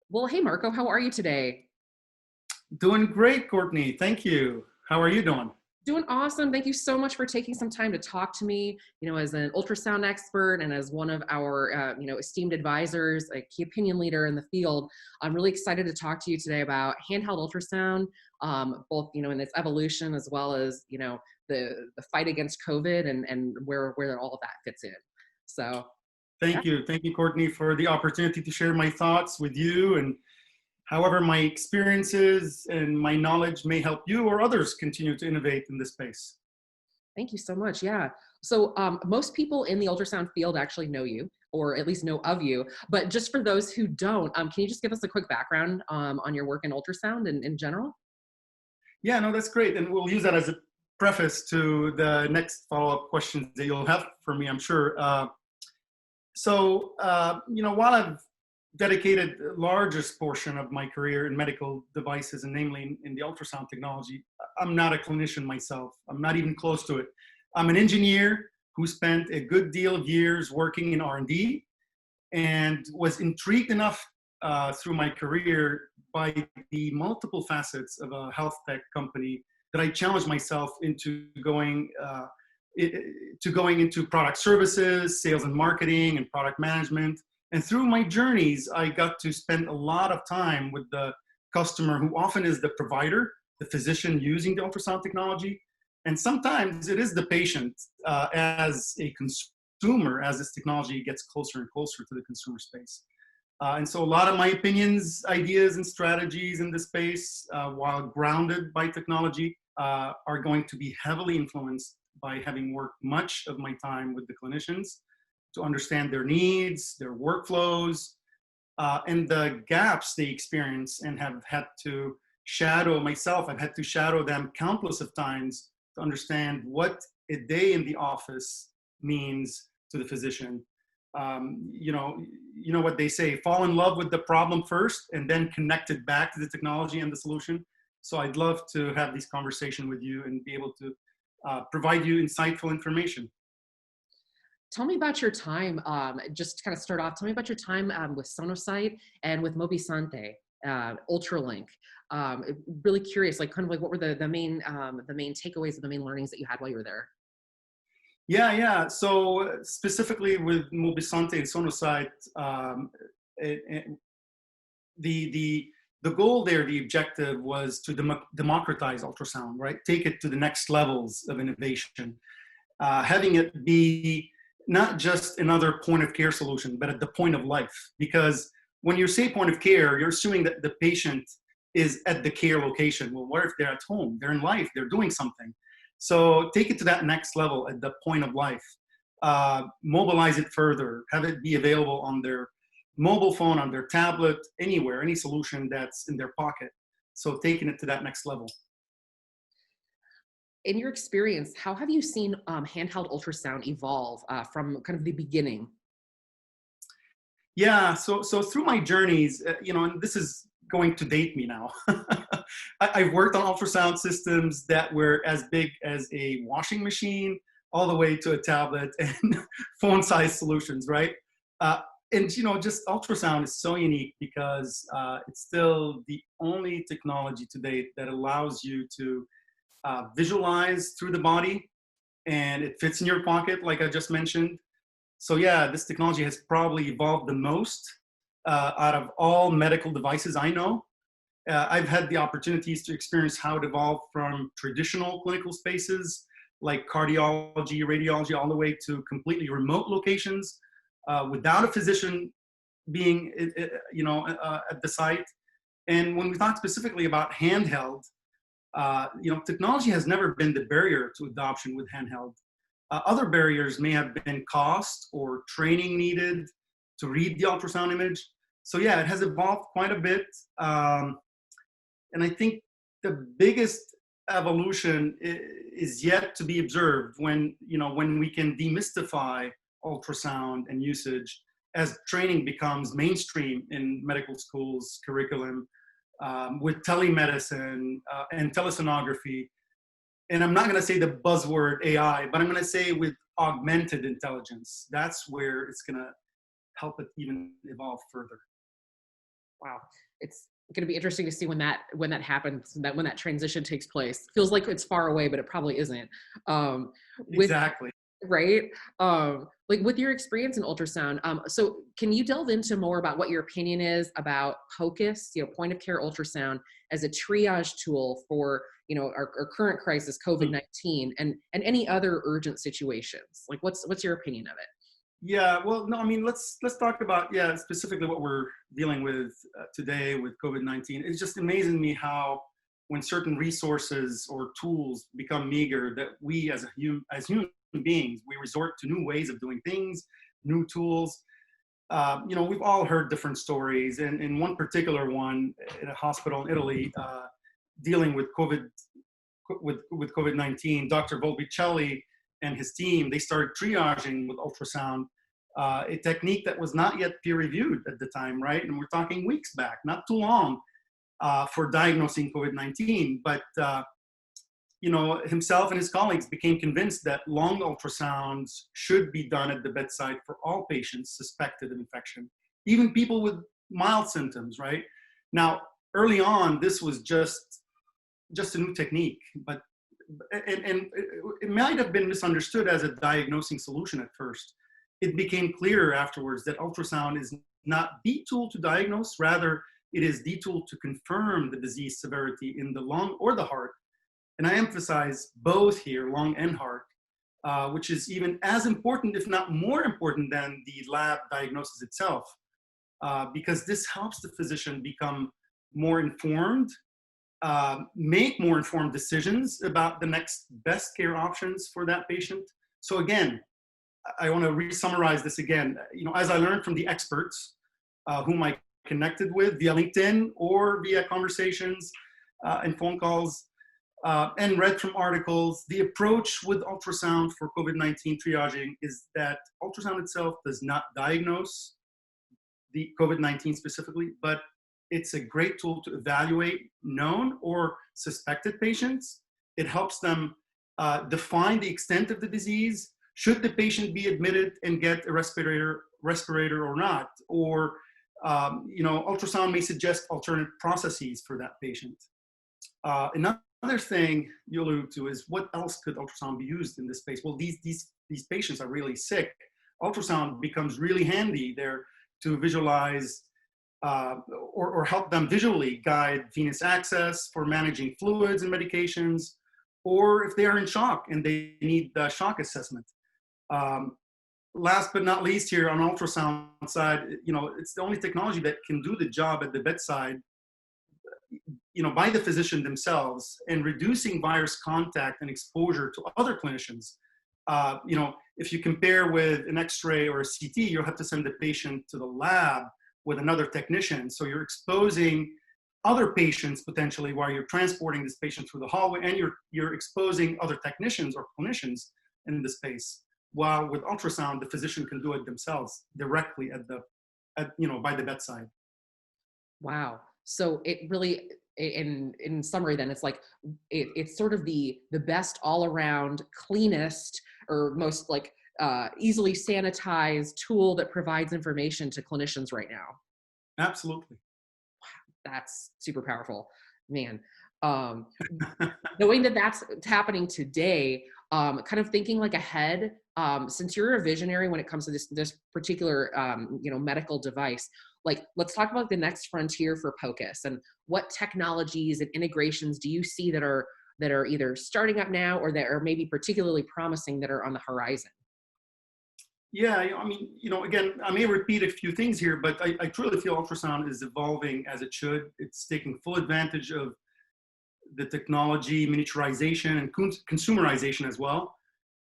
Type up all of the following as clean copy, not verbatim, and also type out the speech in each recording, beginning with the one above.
Well, hey, Marco, how are you today? Doing great, Courtney. Thank you. How are you doing? Doing awesome. Thank you so much for taking some time to talk to me, as an ultrasound expert and as one of our, esteemed advisors, a key opinion leader in the field. I'm really excited to talk to you today about handheld ultrasound, both, in its evolution as well as, the fight against COVID and where all of that fits in. So, yeah. Thank you. Thank you, Courtney, for the opportunity to share my thoughts with you. And however my experiences and my knowledge may help you or others continue to innovate in this space. Thank you so much. Yeah. So most people in the ultrasound field actually know you, or at least know of you. But just for those who don't, can you just give us a quick background on your work in ultrasound and in general? Yeah, no, that's great. And we'll use that as a preface to the next follow-up questions that you'll have for me, I'm sure. While I've dedicated the largest portion of my career in medical devices, and namely in the ultrasound technology, I'm not a clinician myself. I'm not even close to it. I'm an engineer who spent a good deal of years working in R&D and was intrigued enough through my career by the multiple facets of a health tech company that I challenged myself into going into product services, sales and marketing, and product management. And through my journeys, I got to spend a lot of time with the customer, who often is the provider, the physician using the ultrasound technology. And sometimes it is the patient as a consumer, as this technology gets closer and closer to the consumer space. And so a lot of my opinions, ideas, and strategies in this space, while grounded by technology, are going to be heavily influenced by having worked much of my time with the clinicians to understand their needs, their workflows, and the gaps they experience and have had to shadow myself. I've had to shadow them countless of times to understand what a day in the office means to the physician. You know what they say, fall in love with the problem first and then connect it back to the technology and the solution. So I'd love to have this conversation with you and be able to provide you insightful information. Tell me about your time, just to kind of start off, tell me about your time with Sonosite and with Mobisante, UltraLinq. Really curious, like kind of like what were the main takeaways or the main learnings that you had while you were there? Yeah. So specifically with Mobisante and Sonosite, the goal there, the objective was to democratize ultrasound, right? Take it to the next levels of innovation, having it be not just another point of care solution, but at the point of life. Because when you say point of care, you're assuming that the patient is at the care location. Well, what if they're at home? They're in life, they're doing something. So take it to that next level at the point of life. Mobilize it further, have it be available on their mobile phone, on their tablet, anywhere, any solution that's in their pocket. So taking it to that next level. In your experience, how have you seen handheld ultrasound evolve from kind of the beginning? Yeah, so through my journeys, and this is going to date me now. I've worked on ultrasound systems that were as big as a washing machine, all the way to a tablet and phone-sized solutions, right? And just ultrasound is so unique because it's still the only technology to date that allows you to visualize through the body, and it fits in your pocket, like I just mentioned. So yeah, this technology has probably evolved the most out of all medical devices I know. I've had the opportunities to experience how it evolved from traditional clinical spaces like cardiology, radiology, all the way to completely remote locations without a physician being, at the site. And when we talk specifically about handheld, technology has never been the barrier to adoption with handheld. Other barriers may have been cost or training needed to read the ultrasound image. So yeah, it has evolved quite a bit. And I think the biggest evolution is yet to be observed when we can demystify ultrasound and usage as training becomes mainstream in medical schools curriculum, with telemedicine and telesonography. And I'm not going to say the buzzword AI, but I'm going to say with augmented intelligence. That's where it's going to help it even evolve further. Wow. It's going to be interesting to see when that happens, when that transition takes place. Feels like it's far away, but it probably isn't. With Exactly. right, like with your experience in ultrasound, so can you delve into more about what your opinion is about POCUS, point of care ultrasound as a triage tool for our current crisis, COVID-19, and any other urgent situations? Like, what's your opinion of it? Yeah, well, no, I mean, let's talk about, yeah, specifically what we're dealing with today with COVID-19. It's just amazing to me how when certain resources or tools become meager, that we as human beings, we resort to new ways of doing things, new tools. We've all heard different stories, and in one particular one, in a hospital in Italy, dealing with COVID-19, Dr. Volpicelli and his team, they started triaging with ultrasound, a technique that was not yet peer reviewed at the time, right? And we're talking weeks back, not too long, for diagnosing COVID-19. But himself and his colleagues became convinced that lung ultrasounds should be done at the bedside for all patients suspected of infection, even people with mild symptoms, right? Now, early on, this was just a new technique, but it might have been misunderstood as a diagnosing solution at first. It became clearer afterwards that ultrasound is not the tool to diagnose, rather it is the tool to confirm the disease severity in the lung or the heart. And I emphasize both here, lung and heart, which is even as important, if not more important than the lab diagnosis itself, because this helps the physician become more informed, make more informed decisions about the next best care options for that patient. So again, I want to re-summarize this again. As I learned from the experts whom I connected with via LinkedIn or via conversations and phone calls, and read from articles, the approach with ultrasound for COVID-19 triaging is that ultrasound itself does not diagnose the COVID-19 specifically, but it's a great tool to evaluate known or suspected patients. It helps them define the extent of the disease. Should the patient be admitted and get a respirator or not? Or, ultrasound may suggest alternate processes for that patient. Another thing you allude to is what else could ultrasound be used in this space? Well, these patients are really sick. Ultrasound becomes really handy there to visualize or help them visually guide venous access for managing fluids and medications, or if they are in shock and they need the shock assessment. Last but not least here on ultrasound side, it's the only technology that can do the job at the bedside, by the physician themselves, and reducing virus contact and exposure to other clinicians. If you compare with an X-ray or a CT, you'll have to send the patient to the lab with another technician. So you're exposing other patients potentially while you're transporting this patient through the hallway, and you're exposing other technicians or clinicians in the space. While with ultrasound, the physician can do it themselves directly by the bedside. Wow. So it really, in summary, then it's like it's sort of the best all around, cleanest, or most easily sanitized tool that provides information to clinicians right now. Absolutely. That's super powerful, man. Knowing that that's happening today, kind of thinking ahead, since you're a visionary when it comes to this particular medical device, let's talk about the next frontier for POCUS, and what technologies and integrations do you see that are either starting up now or that are maybe particularly promising that are on the horizon? Yeah, again, I may repeat a few things here, but I truly feel ultrasound is evolving as it should. It's taking full advantage of the technology, miniaturization, and consumerization as well.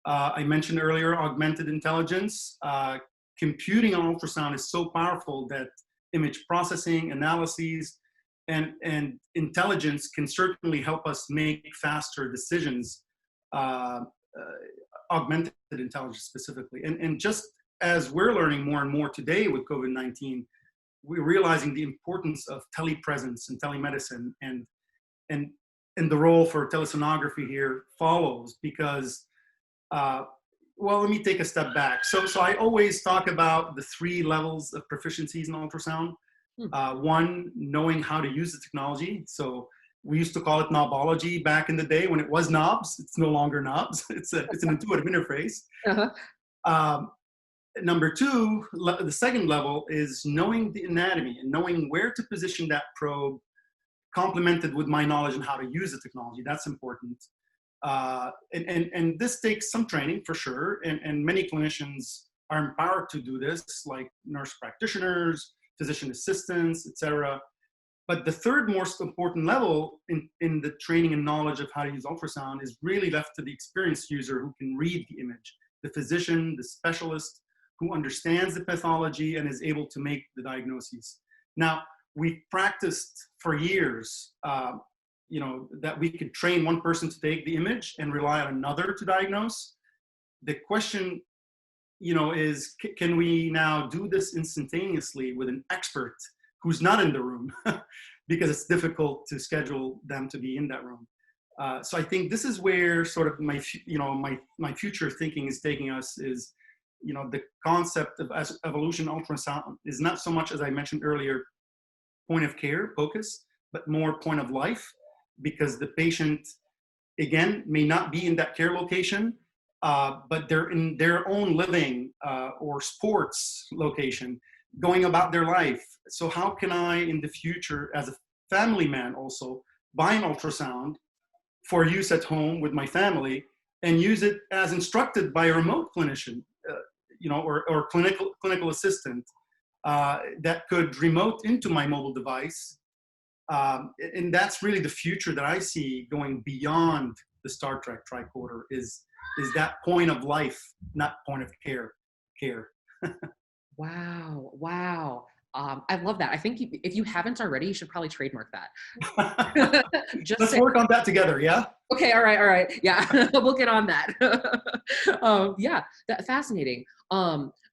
I mentioned earlier augmented intelligence. Computing on ultrasound is so powerful that image processing, analyses, and intelligence can certainly help us make faster decisions, augmented intelligence specifically. And just as we're learning more and more today with COVID-19, we're realizing the importance of telepresence and telemedicine, and the role for telesonography here follows, because well, let me take a step back. So I always talk about the 3 levels of proficiencies in ultrasound. Hmm. One, knowing how to use the technology. So we used to call it knobology back in the day when it was knobs. It's no longer knobs. It's an intuitive interface. Uh-huh. Um, Number two, the second level is knowing the anatomy and knowing where to position that probe, complemented with my knowledge on how to use the technology. That's important. And this takes some training for sure. And many clinicians are empowered to do this, like nurse practitioners, physician assistants, etc. But the third most important level in the training and knowledge of how to use ultrasound is really left to the experienced user who can read the image, the physician, the specialist who understands the pathology and is able to make the diagnoses. Now, we've practiced for years, that we could train one person to take the image and rely on another to diagnose. The question, is can we now do this instantaneously with an expert who's not in the room because it's difficult to schedule them to be in that room. So I think this is where sort of my future thinking is taking us is, the concept of evolution ultrasound is not so much, as I mentioned earlier, point of care, POCUS, but more point of life, because the patient, again, may not be in that care location, but they're in their own living or sports location, going about their life. So how can I, in the future, as a family man also, buy an ultrasound for use at home with my family and use it as instructed by a remote clinician, or clinical assistant that could remote into my mobile device. And that's really the future that I see going beyond the Star Trek tricorder is that point of life, not point of care. Wow. I love that. I think if you haven't already, you should probably trademark that. Let's work on that together, yeah? Okay, all right. Yeah, we'll get on that. Yeah, that's fascinating.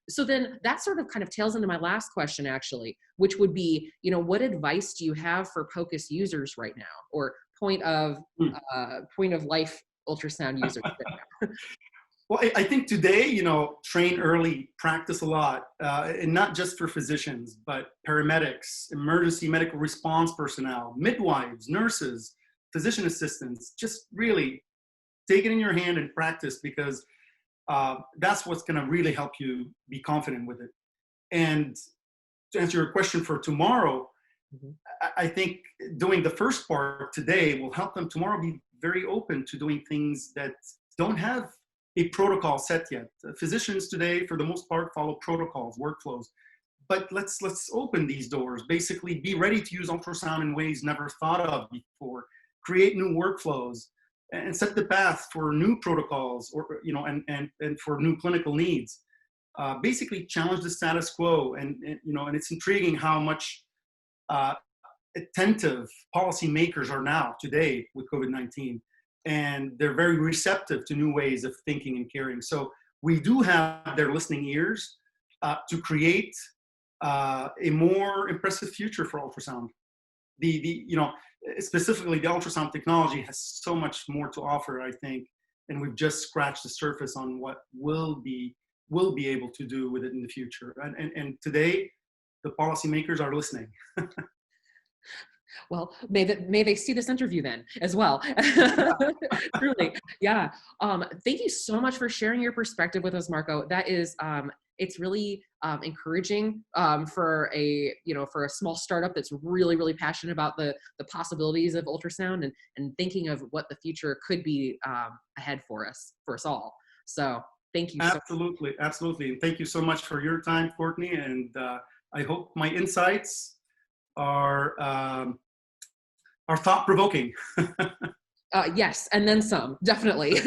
So then that sort of kind of tails into my last question, actually, which would be, what advice do you have for POCUS users right now, or point of life ultrasound users right now? Well, I think today, train early, practice a lot, and not just for physicians, but paramedics, emergency medical response personnel, midwives, nurses, physician assistants. Just really take it in your hand and practice, because that's what's going to really help you be confident with it. And to answer your question for tomorrow, I think doing the first part today will help them tomorrow be very open to doing things that don't have a protocol set yet. Physicians today, for the most part, follow protocols, workflows. But let's open these doors. Basically, be ready to use ultrasound in ways never thought of before. Create new workflows and set the path for new protocols, or and for new clinical needs. Basically, challenge the status quo. And it's intriguing how much attentive policymakers are now today with COVID-19. And they're very receptive to new ways of thinking and caring. So we do have their listening ears to create a more impressive future for ultrasound. Specifically the ultrasound technology has so much more to offer, I think, and we've just scratched the surface on what we'll be able to do with it in the future. And today, the policymakers are listening. Well, may they see this interview then as well. Truly, yeah. Thank you so much for sharing your perspective with us, Marco. That is, it's really encouraging for a small startup that's really, really passionate about the possibilities of ultrasound and thinking of what the future could be ahead for us all. So thank you. Absolutely. And thank you so much for your time, Courtney. And I hope my insights are thought-provoking. Yes, and then some, definitely.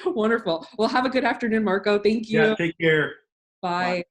Wonderful. Well, have a good afternoon, Marco. Thank you. Yeah, take care. Bye. Bye.